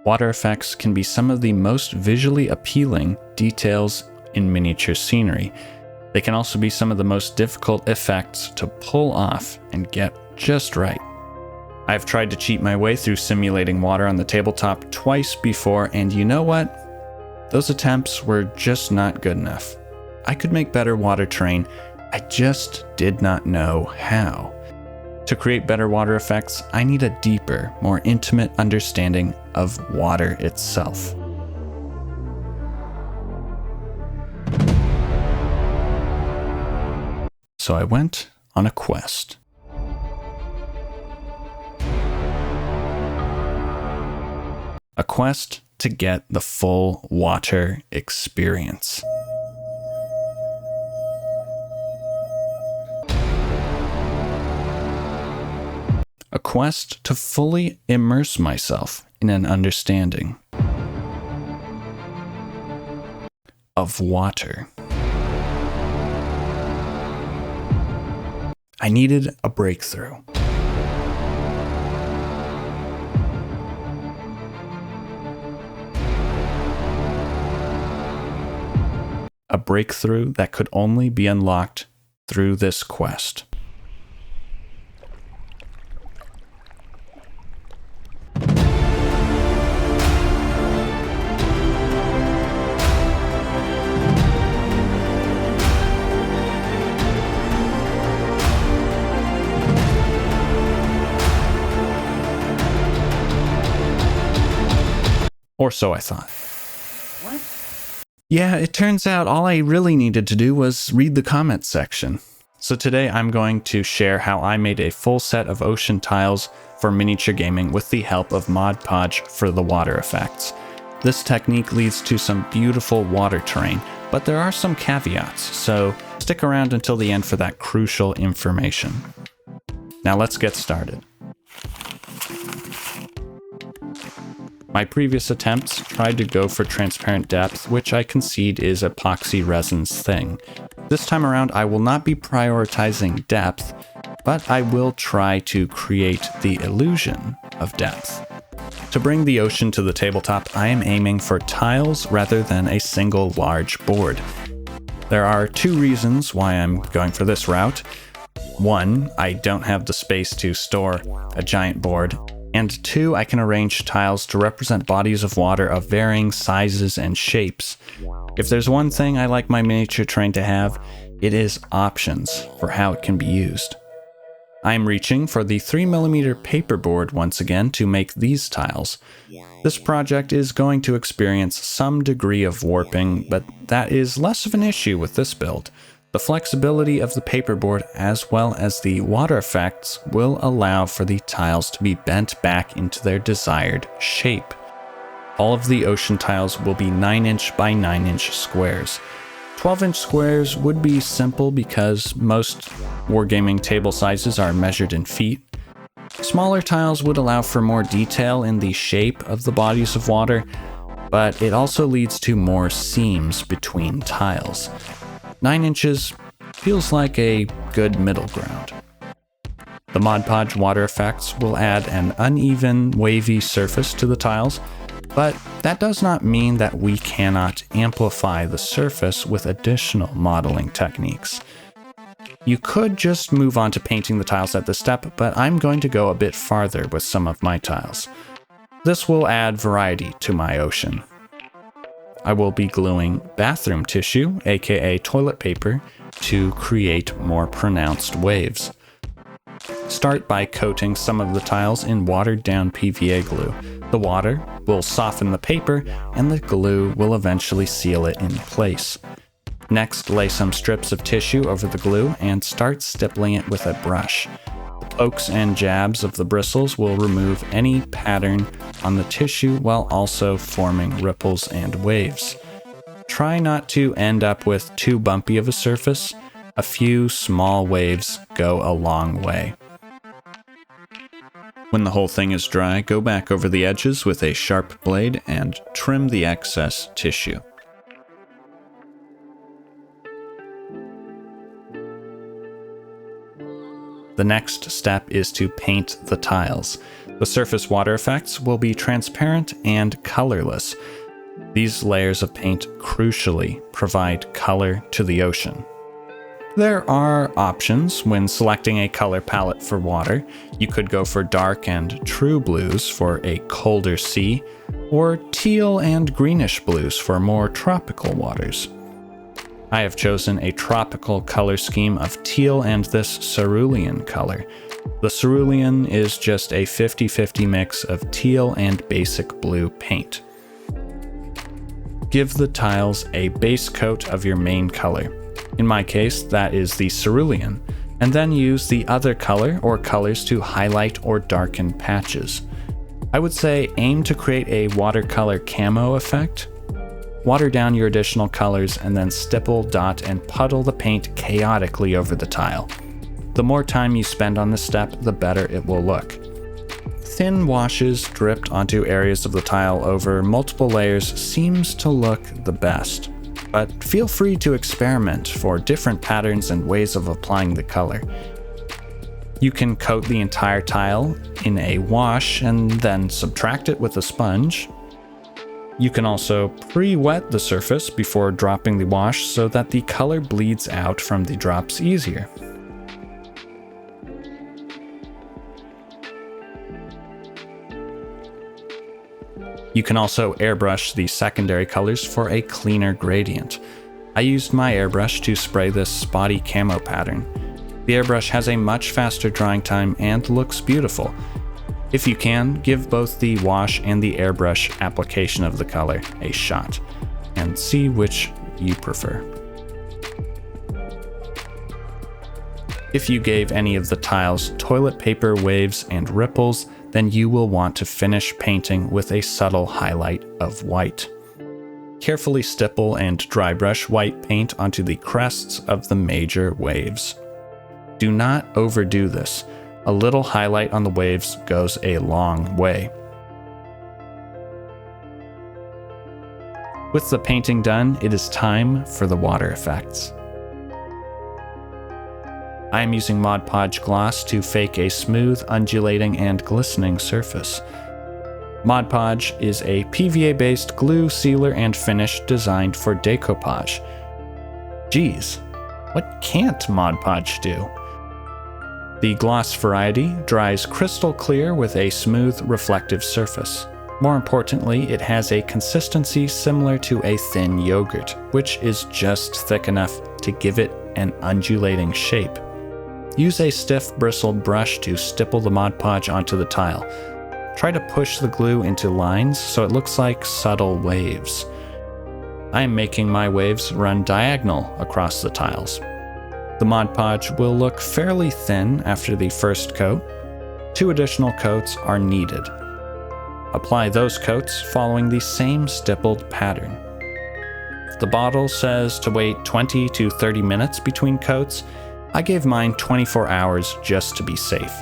Water effects can be some of the most visually appealing details in miniature scenery. They can also be some of the most difficult effects to pull off and get just right. I've tried to cheat my way through simulating water on the tabletop twice before, and you know what? Those attempts were just not good enough. I could make better water terrain, I just did not know how. To create better water effects, I need a deeper, more intimate understanding of water itself. So I went on a quest. A quest to get the full water experience. A quest to fully immerse myself in an understanding of water. I needed a breakthrough. A breakthrough that could only be unlocked through this quest. Or so I thought. What? Yeah, it turns out all I really needed to do was read the comments section. So today I'm going to share how I made a full set of ocean tiles for miniature gaming with the help of Mod Podge for the water effects. This technique leads to some beautiful water terrain, but there are some caveats, so stick around until the end for that crucial information. Now let's get started. My previous attempts tried to go for transparent depth, which I concede is epoxy resin's thing. This time around, I will not be prioritizing depth, but I will try to create the illusion of depth. To bring the ocean to the tabletop, I am aiming for tiles rather than a single large board. There are two reasons why I'm going for this route. One, I don't have the space to store a giant board. And two, I can arrange tiles to represent bodies of water of varying sizes and shapes. If there's one thing I like my miniature terrain to have, it is options for how it can be used. I'm reaching for the 3mm paperboard once again to make these tiles. This project is going to experience some degree of warping, but that is less of an issue with this build. The flexibility of the paperboard as well as the water effects will allow for the tiles to be bent back into their desired shape. All of the ocean tiles will be 9" by 9" squares. 12" squares would be simple because most wargaming table sizes are measured in feet. Smaller tiles would allow for more detail in the shape of the bodies of water, but it also leads to more seams between tiles. 9" feels like a good middle ground. The Mod Podge water effects will add an uneven, wavy surface to the tiles, but that does not mean that we cannot amplify the surface with additional modeling techniques. You could just move on to painting the tiles at this step, but I'm going to go a bit farther with some of my tiles. This will add variety to my ocean. I will be gluing bathroom tissue, aka toilet paper, to create more pronounced waves. Start by coating some of the tiles in watered down PVA glue. The water will soften the paper and the glue will eventually seal it in place. Next, lay some strips of tissue over the glue and start stippling it with a brush. The pokes and jabs of the bristles will remove any pattern on the tissue while also forming ripples and waves. Try not to end up with too bumpy of a surface. A few small waves go a long way. When the whole thing is dry, go back over the edges with a sharp blade and trim the excess tissue. The next step is to paint the tiles. The surface water effects will be transparent and colorless. These layers of paint crucially provide color to the ocean. There are options when selecting a color palette for water. You could go for dark and true blues for a colder sea, or teal and greenish blues for more tropical waters. I have chosen a tropical color scheme of teal and this cerulean color. The cerulean is just a 50-50 mix of teal and basic blue paint. Give the tiles a base coat of your main color. In my case, that is the cerulean, and then use the other color or colors to highlight or darken patches. I would say aim to create a watercolor camo effect. Water down your additional colors and then stipple, dot, and puddle the paint chaotically over the tile. The more time you spend on this step, the better it will look. Thin washes dripped onto areas of the tile over multiple layers seems to look the best, but feel free to experiment for different patterns and ways of applying the color. You can coat the entire tile in a wash and then subtract it with a sponge. You can also pre-wet the surface before dropping the wash so that the color bleeds out from the drops easier. You can also airbrush the secondary colors for a cleaner gradient. I used my airbrush to spray this spotty camo pattern. The airbrush has a much faster drying time and looks beautiful. If you can, give both the wash and the airbrush application of the color a shot, and see which you prefer. If you gave any of the tiles toilet paper waves and ripples, then you will want to finish painting with a subtle highlight of white. Carefully stipple and dry brush white paint onto the crests of the major waves. Do not overdo this. A little highlight on the waves goes a long way. With the painting done, it is time for the water effects. I am using Mod Podge gloss to fake a smooth, undulating, and glistening surface. Mod Podge is a PVA-based glue, sealer, and finish designed for decoupage. Geez, what can't Mod Podge do? The gloss variety dries crystal clear with a smooth, reflective surface. More importantly, it has a consistency similar to a thin yogurt, which is just thick enough to give it an undulating shape. Use a stiff, bristled brush to stipple the Mod Podge onto the tile. Try to push the glue into lines so it looks like subtle waves. I am making my waves run diagonal across the tiles. The Mod Podge will look fairly thin after the first coat. 2 additional coats are needed. Apply those coats following the same stippled pattern. If the bottle says to wait 20 to 30 minutes between coats, I gave mine 24 hours just to be safe.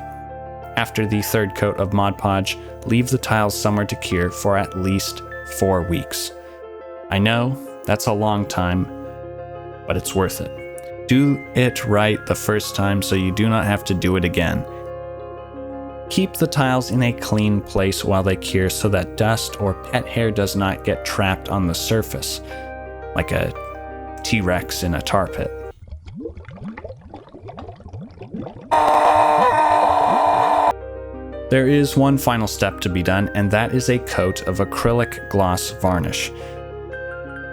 After the 3rd coat of Mod Podge, leave the tiles somewhere to cure for at least 4 weeks. I know that's a long time, but it's worth it. Do it right the first time so you do not have to do it again. Keep the tiles in a clean place while they cure so that dust or pet hair does not get trapped on the surface, like a T-Rex in a tar pit. There is one final step to be done, and that is a coat of acrylic gloss varnish.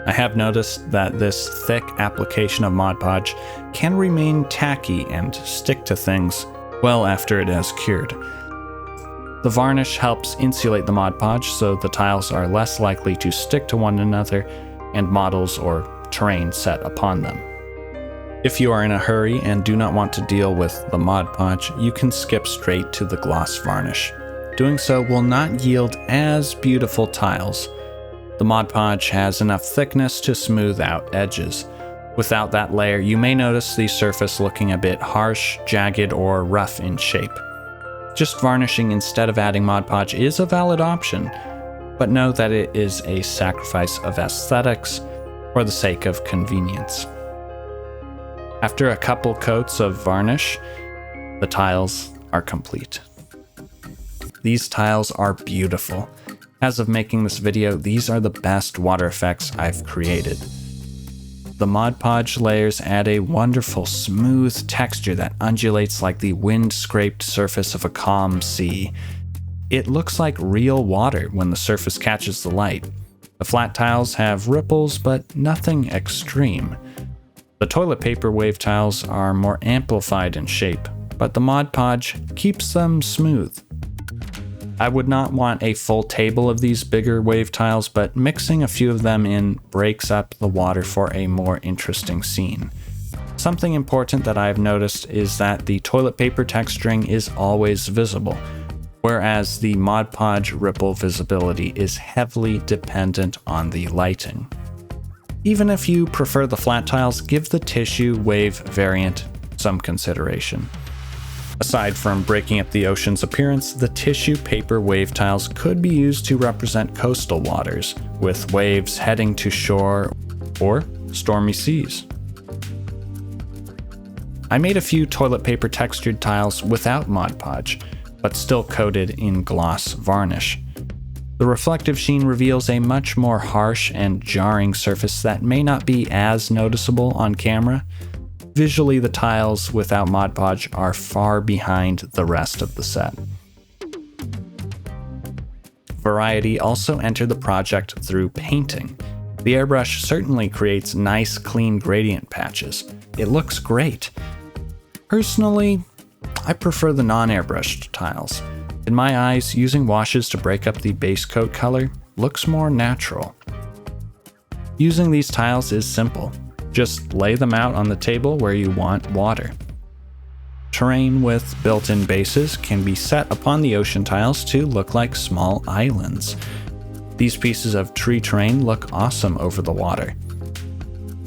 I have noticed that this thick application of Mod Podge can remain tacky and stick to things well after it has cured. The varnish helps insulate the Mod Podge so the tiles are less likely to stick to one another and models or terrain set upon them. If you are in a hurry and do not want to deal with the Mod Podge, you can skip straight to the gloss varnish. Doing so will not yield as beautiful tiles. The Mod Podge has enough thickness to smooth out edges. Without that layer, you may notice the surface looking a bit harsh, jagged, or rough in shape. Just varnishing instead of adding Mod Podge is a valid option, but know that it is a sacrifice of aesthetics for the sake of convenience. After a couple coats of varnish, The tiles are complete. These tiles are beautiful. As of making this video, these are the best water effects I've created. The Mod Podge layers add a wonderful smooth texture that undulates like the wind-scraped surface of a calm sea. It looks like real water when the surface catches the light. The flat tiles have ripples, but nothing extreme. The toilet paper wave tiles are more amplified in shape, but the Mod Podge keeps them smooth. I would not want a full table of these bigger wave tiles, but mixing a few of them in breaks up the water for a more interesting scene. Something important that I've noticed is that the toilet paper texturing is always visible, whereas the Mod Podge ripple visibility is heavily dependent on the lighting. Even if you prefer the flat tiles, give the tissue wave variant some consideration. Aside from breaking up the ocean's appearance, the tissue paper wave tiles could be used to represent coastal waters, with waves heading to shore or stormy seas. I made a few toilet paper textured tiles without Mod Podge, but still coated in gloss varnish. The reflective sheen reveals a much more harsh and jarring surface that may not be as noticeable on camera. Visually, the tiles without Mod Podge are far behind the rest of the set. Variety also entered the project through painting. The airbrush certainly creates nice, clean gradient patches. It looks great. Personally, I prefer the non-airbrushed tiles. In my eyes, using washes to break up the base coat color looks more natural. Using these tiles is simple. Just lay them out on the table where you want water. Terrain with built-in bases can be set upon the ocean tiles to look like small islands. These pieces of tree terrain look awesome over the water.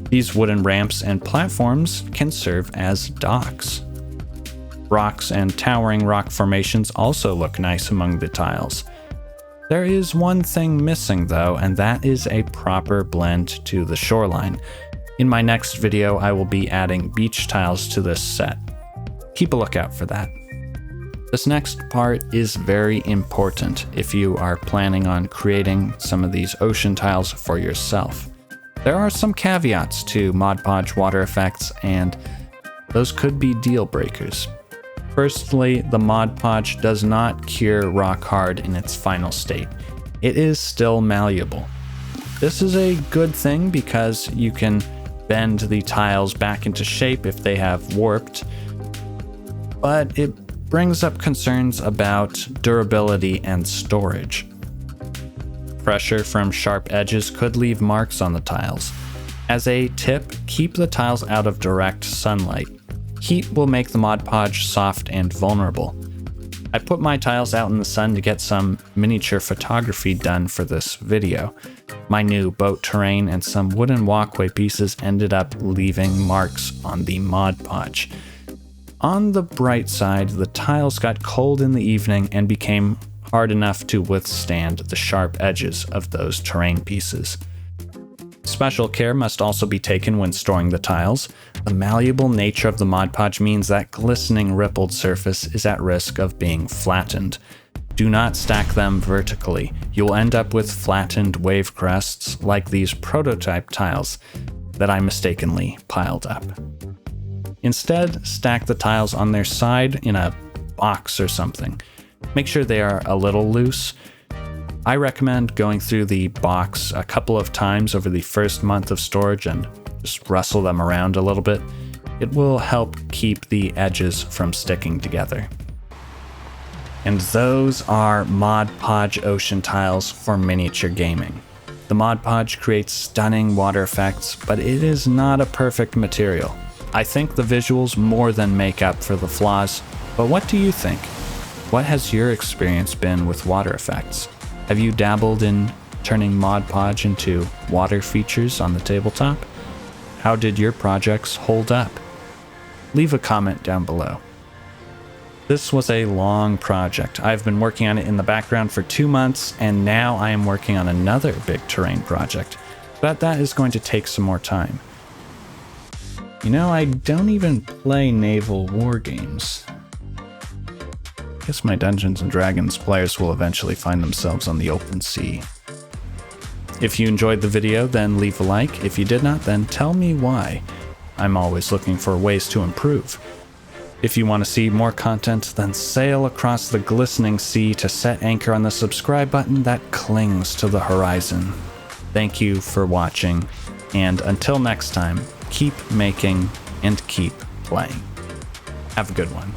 These wooden ramps and platforms can serve as docks. Rocks and towering rock formations also look nice among the tiles. There is one thing missing though, and that is a proper blend to the shoreline. In my next video, I will be adding beach tiles to this set. Keep a lookout for that. This next part is very important if you are planning on creating some of these ocean tiles for yourself. There are some caveats to Mod Podge water effects, and those could be deal breakers. Firstly, the Mod Podge does not cure rock hard in its final state. It is still malleable. This is a good thing because you can bend the tiles back into shape if they have warped, but it brings up concerns about durability and storage. Pressure from sharp edges could leave marks on the tiles. As a tip, keep the tiles out of direct sunlight. Heat will make the Mod Podge soft and vulnerable. I put my tiles out in the sun to get some miniature photography done for this video. My new boat terrain and some wooden walkway pieces ended up leaving marks on the Mod Podge. On the bright side, the tiles got cold in the evening and became hard enough to withstand the sharp edges of those terrain pieces. Special care must also be taken when storing the tiles. The malleable nature of the Mod Podge means that glistening rippled surface is at risk of being flattened. Do not stack them vertically. You will end up with flattened wave crests like these prototype tiles that I mistakenly piled up. Instead, stack the tiles on their side in a box or something. Make sure they are a little loose. I recommend going through the box a couple of times over the first month of storage and just rustle them around a little bit. It will help keep the edges from sticking together. And those are Mod Podge ocean tiles for miniature gaming. The Mod Podge creates stunning water effects, but it is not a perfect material. I think the visuals more than make up for the flaws, but what do you think? What has your experience been with water effects? Have you dabbled in turning Mod Podge into water features on the tabletop? How did your projects hold up? Leave a comment down below. This was a long project. I've been working on it in the background for 2 months, and now I am working on another big terrain project, but that is going to take some more time. You know, I don't even play naval war games. guess my Dungeons & Dragons players will eventually find themselves on the open sea. If you enjoyed the video, then leave a like. If you did not, then tell me why. I'm always looking for ways to improve. If you want to see more content, then sail across the glistening sea to set anchor on the subscribe button that clings to the horizon. Thank you for watching, and until next time, keep making and keep playing. Have a good one.